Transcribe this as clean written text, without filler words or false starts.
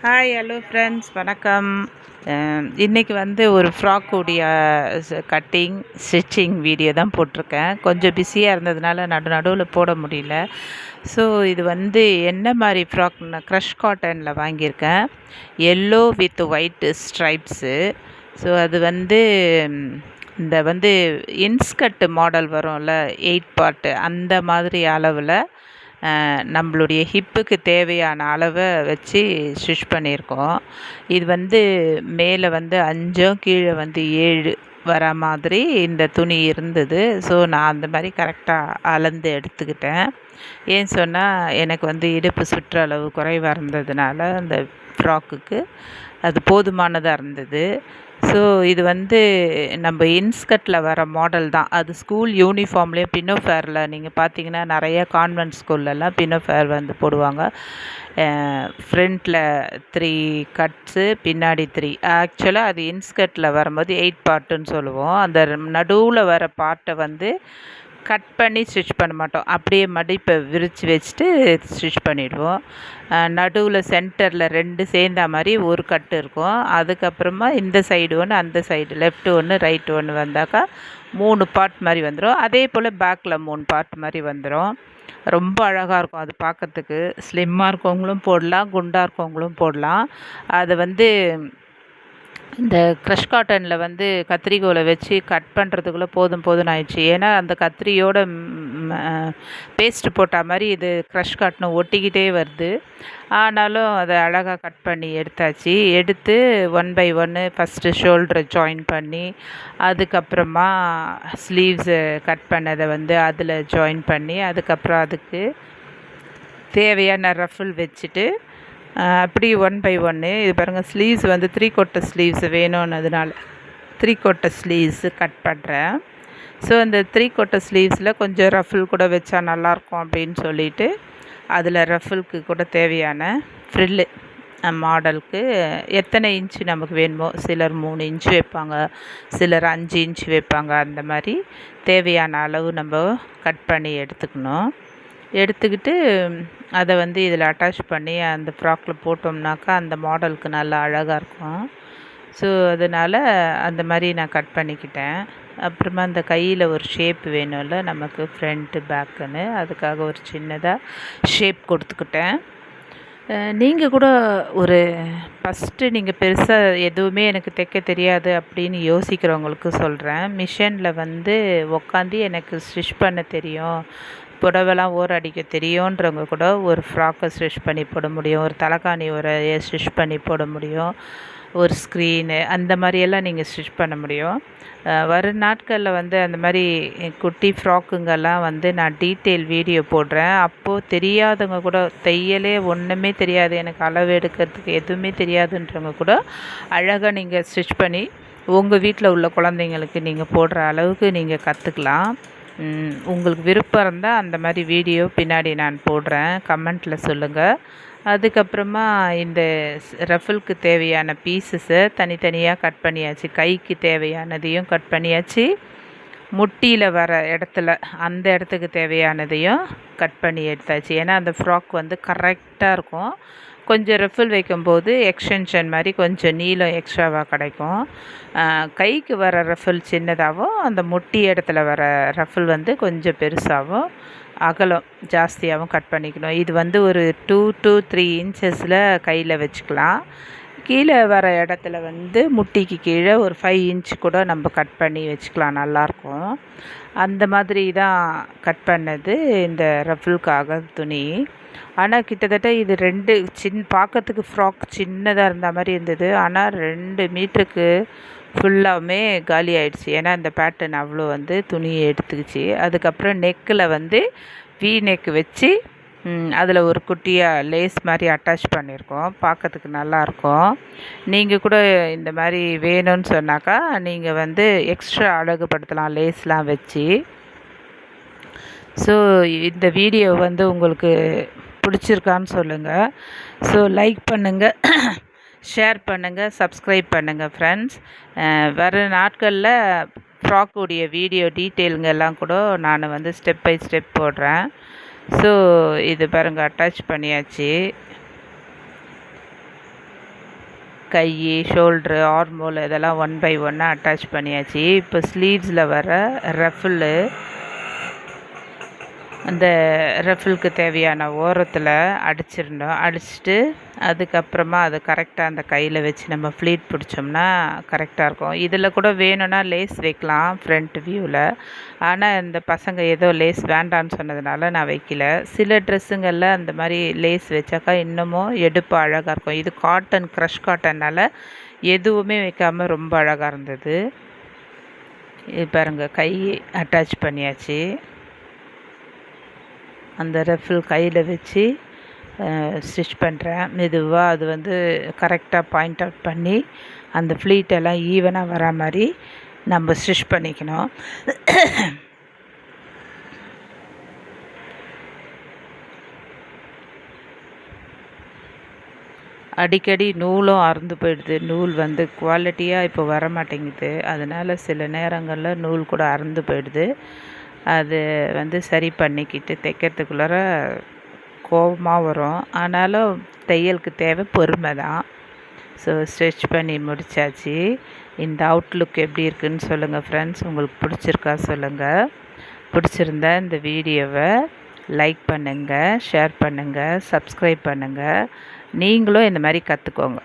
Hello friends, வணக்கம். இன்றைக்கி வந்து ஒரு ஃப்ராக்குடைய கட்டிங் ஸ்டிச்சிங் வீடியோ தான் போட்டிருக்கேன். கொஞ்சம் பிஸியாக இருந்ததுனால நடுவில் போட முடியல. ஸோ இது வந்து என்ன மாதிரி ஃப்ராக்னா, க்ரஷ் காட்டனில் வாங்கியிருக்கேன். Yellow with white stripes. So அது வந்து இந்த வந்து இன்ஸ்கர்ட் மாடல் வரும்ல, 8 பார்ட்டு அந்த மாதிரி அளவில் நம்மளுடைய ஹிப்புக்கு தேவையான அளவை வச்சு ஸ்டிச் பண்ணியிருக்கோம். இது வந்து மேலே வந்து 5 கீழே வந்து 7 வர மாதிரி இந்த துணி இருந்தது. ஸோ நான் அந்த மாதிரி கரெக்டாக அளந்து எடுத்துக்கிட்டேன். ஏன்னு சொன்னால், எனக்கு வந்து இடுப்பு சுற்றளவு குறைவாக இருந்ததுனால அந்த ஃப்ராக்குக்கு அது போதுமானதாக இருந்தது. ஸோ இது வந்து நம்ம இன்ஸ்கர்ட்டில் வர மாடல் தான். அது ஸ்கூல் யூனிஃபார்ம்லேயே பினோஃபேரில் நீங்கள் பார்த்தீங்கன்னா நிறைய கான்வென்ட் ஸ்கூல்லலாம் பினோஃபேர் வந்து போடுவாங்க. ஃப்ரண்ட்டில் 3 கட்ஸு, பின்னாடி 3. ஆக்சுவலாக அது இன்ஸ்கர்ட்டில் வரும்போது 8 பார்ட்டுன்னு சொல்லுவோம். அந்த நடுவில் வர பார்ட்டை வந்து கட் பண்ணி ஸ்டிச் பண்ண மாட்டோம். அப்படியே மடிப்பை விரித்து வச்சுட்டு ஸ்டிச் பண்ணிவிடுவோம். நடுவில் சென்டரில் 2 சேர்ந்த மாதிரி ஒரு கட்டு இருக்கும். அதுக்கப்புறமா இந்த சைடு ஒன்று, அந்த சைடு லெஃப்ட் ஒன்று, ரைட் ஒன்று வந்தாக்கா 3 பார்ட் மாதிரி வந்துடும். அதே போல் பேக்கில் 3 பார்ட் மாதிரி வந்துடும். ரொம்ப அழகாக இருக்கும் அது பார்க்கறதுக்கு. ஸ்லிம்மாக இருக்கவங்களும் போடலாம், குண்டாக இருக்கவங்களும் போடலாம். அது வந்து இந்த க்ரஷ் காட்டனில் வந்து கத்திரிக்கோலை வச்சு கட் பண்ணுறதுக்குள்ளே போதும்னு ஆயிடுச்சு. ஏன்னா அந்த கத்திரியோட பேஸ்ட்டு போட்ட மாதிரி இது க்ரஷ் காட்டனும் ஒட்டிக்கிட்டே வருது. ஆனாலும் அதை அழகாக கட் பண்ணி எடுத்தாச்சு. எடுத்து 1 பை 1 ஃபஸ்ட்டு ஷோல்டரை ஜாயின் பண்ணி, அதுக்கப்புறமா ஸ்லீவ்ஸை கட் பண்ணதை வந்து அதில் ஜாயின் பண்ணி, அதுக்கப்புறம் அதுக்கு தேவையான ரஃபிள் வச்சுட்டு அப்படி 1 பை 1 இது பாருங்கள். ஸ்லீவ்ஸ் வந்து 3 குவார்ட்டர் ஸ்லீவ்ஸ் வேணும்னதுனால 3 குவார்ட்டர் ஸ்லீவ்ஸு கட் பண்ணுறேன். ஸோ அந்த 3 குவார்ட்டர் ஸ்லீவ்ஸில் கொஞ்சம் ரஃபிள் கூட வச்சா நல்லாயிருக்கும் அப்படின்னு சொல்லிவிட்டு, அதில் ரஃபிளுக்கு கூட தேவையான ஃப்ரில்லு மாடலுக்கு எத்தனை இன்ச்சு நமக்கு வேணுமோ, சிலர் 3 இன்ச்சு வைப்பாங்க, சிலர் 5 இன்ச்சு வைப்பாங்க. அந்த மாதிரி தேவையான அளவு நம்ம கட் பண்ணி எடுத்துக்கணும். எடுத்துக்கிட்டு அதை வந்து இதில் அட்டாச் பண்ணி அந்த ஃப்ராக்கில் போட்டோம்னாக்கா அந்த மாடலுக்கு நல்லா அழகாக இருக்கும். ஸோ அதனால் அந்த மாதிரி நான் கட் பண்ணிக்கிட்டேன். அப்புறமா அந்த கையில் ஒரு ஷேப் வேணும்ல நமக்கு, ஃப்ரண்ட்டு பேக்குன்னு, அதுக்காக ஒரு சின்னதாக ஷேப் கொடுத்துக்கிட்டேன். நீங்கள் கூட ஒரு ஃபஸ்ட்டு நீங்கள் பெருசாக எதுவுமே எனக்கு தைக்க தெரியாது அப்படின்னு யோசிக்கிறவங்களுக்கு சொல்கிறேன். மிஷினில் வந்து உக்காந்து எனக்கு ஸ்டிச் பண்ண தெரியும், புடவைலாம் ஓரம் அடிக்க தெரியுன்றவங்க கூட ஒரு ஃப்ராக்கை ஸ்டிச் பண்ணி போட முடியும், ஒரு தலைக்காணி உரையை ஸ்டிச் பண்ணி போட முடியும், ஒரு ஸ்க்ரீனு அந்த மாதிரியெல்லாம் நீங்கள் ஸ்டிச் பண்ண முடியும். வரும் நாட்களில் வந்து அந்த மாதிரி குட்டி ஃப்ராக்குங்கெல்லாம் வந்து நான் டீட்டெயில் வீடியோ போடுறேன். அப்போது தெரியாதவங்க கூட, தையலே ஒன்றுமே தெரியாது, எனக்கு அளவு எடுக்கிறதுக்கு எதுவுமே தெரியாதுன்றவங்க கூட அழகாக நீங்கள் ஸ்டிச் பண்ணி உங்கள் வீட்டில் உள்ள குழந்தைங்களுக்கு நீங்கள் போடுற அளவுக்கு நீங்கள் கற்றுக்கலாம். உங்களுக்கு விருப்பம் இருந்தால் அந்த மாதிரி வீடியோ பின்னாடி நான் போடுறேன், கமெண்ட்டில் சொல்லுங்கள். அதுக்கப்புறமா இந்த ரஃபிளுக்கு தேவையான பீஸஸை தனித்தனியாக கட் பண்ணியாச்சு. கைக்கு தேவையானதையும் கட் பண்ணியாச்சு, முட்டியில் வர இடத்துல அந்த இடத்துக்கு தேவையானதையும் கட் பண்ணி எடுத்தாச்சு. ஏன்னா அந்த ஃப்ராக் வந்து கரெக்டாக இருக்கும். கொஞ்சம் ரஃபிள் வைக்கும்போது எக்ஸ்டென்ஷன் மாதிரி கொஞ்சம் நீளம் எக்ஸ்ட்ராவாக கிடைக்கும். கைக்கு வர ரஃபிள் சின்னதாகவும், அந்த முட்டி இடத்துல வர ரஃபிள் வந்து கொஞ்சம் பெருசாகவும், அகலம் ஜாஸ்தியாகவும் கட் பண்ணிக்கணும். இது வந்து ஒரு 2 to 3 இன்ச்சஸில் கையில் வச்சுக்கலாம். கீழே வர இடத்துல வந்து முட்டிக்கு கீழே ஒரு 5 இன்ச் கூட நம்ம கட் பண்ணி வச்சுக்கலாம், நல்லாயிருக்கும். அந்த மாதிரி தான் கட் பண்ணது இந்த ரஃபிளுக்காக துணி. ஆனால் கிட்டத்தட்ட இது 2 பார்க்கறதுக்கு ஃப்ராக் சின்னதாக இருந்த மாதிரி இருந்தது. ஆனால் 2 மீட்டருக்கு ஃபுல்லாகவுமே காலி ஆகிடுச்சு. ஏன்னா இந்த பேட்டர்ன் அவ்வளோ வந்து துணியை எடுத்துக்கிச்சு. அதுக்கப்புறம் நெக்கில் வந்து வி நெக் வச்சு அதில் ஒரு குட்டியாக லேஸ் மாதிரி அட்டாச் பண்ணியிருக்கோம். பார்க்கறதுக்கு நல்லாயிருக்கும். நீங்கள் கூட இந்த மாதிரி வேணும்னு சொன்னாக்கா நீங்கள் வந்து எக்ஸ்ட்ரா அழகுபடுத்தலாம் லேஸ்லாம் வச்சு. ஸோ இந்த வீடியோ வந்து உங்களுக்கு பிடிச்சிருக்கான்னு சொல்லுங்கள். ஸோ லைக் பண்ணுங்கள், ஷேர் பண்ணுங்கள், சப்ஸ்கிரைப் பண்ணுங்கள் ஃப்ரெண்ட்ஸ். வர நாட்களில் ஃப்ராக்குடைய வீடியோ டீட்டெயிலுங்க எல்லாம் கூட நான் வந்து ஸ்டெப் பை ஸ்டெப் போடுறேன். ஸோ இது பாருங்கள், அட்டாச் பண்ணியாச்சு. கை, ஷோல்ட்ரு, ஆர்மோல் இதெல்லாம் ஒன் பை ஒன்னாக அட்டாச் பண்ணியாச்சு. இப்போ ஸ்லீவ்ஸில் வர ரஃபில்லு, அந்த ரஃபிலுக்கு தேவையான ஓரத்தில் அடிச்சிடணும். அடிச்சுட்டு அதுக்கப்புறமா அது கரெக்டாக அந்த கையில் வச்சு நம்ம ஃப்ளீட் பிடிச்சோம்னா கரெக்டாக இருக்கும். இதில் கூட வேணும்னா லேஸ் வைக்கலாம் ஃப்ரண்ட் வியூவில். ஆனால் இந்த பசங்க ஏதோ லேஸ் வேண்டான்னு சொன்னதுனால நான் வைக்கல. சில ட்ரெஸ்ஸுங்களில் அந்த மாதிரி லேஸ் வச்சாக்கா இன்னமும் எடுப்பு அழகாக இருக்கும். இது காட்டன், க்ரஷ் காட்டன்னால் எதுவுமே வைக்காமல் ரொம்ப அழகாக இருந்தது. இது பாருங்கள், கை அட்டாச் பண்ணியாச்சு. அந்த ரஃபில் கையில் வச்சு ஸ்டிச் பண்ணுறேன் மெதுவாக. அது வந்து கரெக்டாக பாயிண்ட் அவுட் பண்ணி அந்த ஃப்ளீட்டெல்லாம் ஈவனாக வரா மாதிரி நம்ம ஸ்டிச் பண்ணிக்கணும். அடிக்கடி நூலும் அறுந்து போயிடுது. நூல் வந்து குவாலிட்டியாக இப்போ வர மாட்டேங்குது. அதனால் சில நேரங்களில் நூல் கூட அறுந்து போயிடுது. அது வந்து சரி பண்ணிக்கிட்டு தைக்கிறதுக்குள்ளார கோபமாக வரும். ஆனாலும் தையலுக்கு தேவை பொறுமை தான். ஸோ ஸ்டிச் பண்ணி முடித்தாச்சு. இந்த அவுட்லுக் எப்படி இருக்குதுன்னு சொல்லுங்கள் ஃப்ரெண்ட்ஸ். உங்களுக்கு பிடிச்சிருக்கா சொல்லுங்கள். பிடிச்சிருந்தா இந்த வீடியோவை லைக் பண்ணுங்கள், ஷேர் பண்ணுங்கள், சப்ஸ்கிரைப் பண்ணுங்கள். நீங்களும் இந்த மாதிரி கற்றுக்கோங்க.